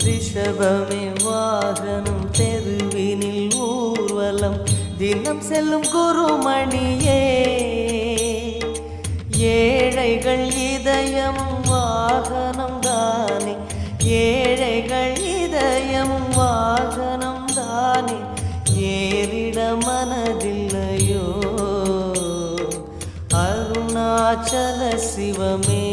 ரிஷபமே வாகனம் தெருவினில் ஊர்வலம் தினம் செல்லும் குருமணியே ஏழைகள் இதயம் வாகனம் தானே ஏழைகள் இதயம் வாகனம் தானே ஏறிட மனதில்லையோ அருணாச்சல சிவமே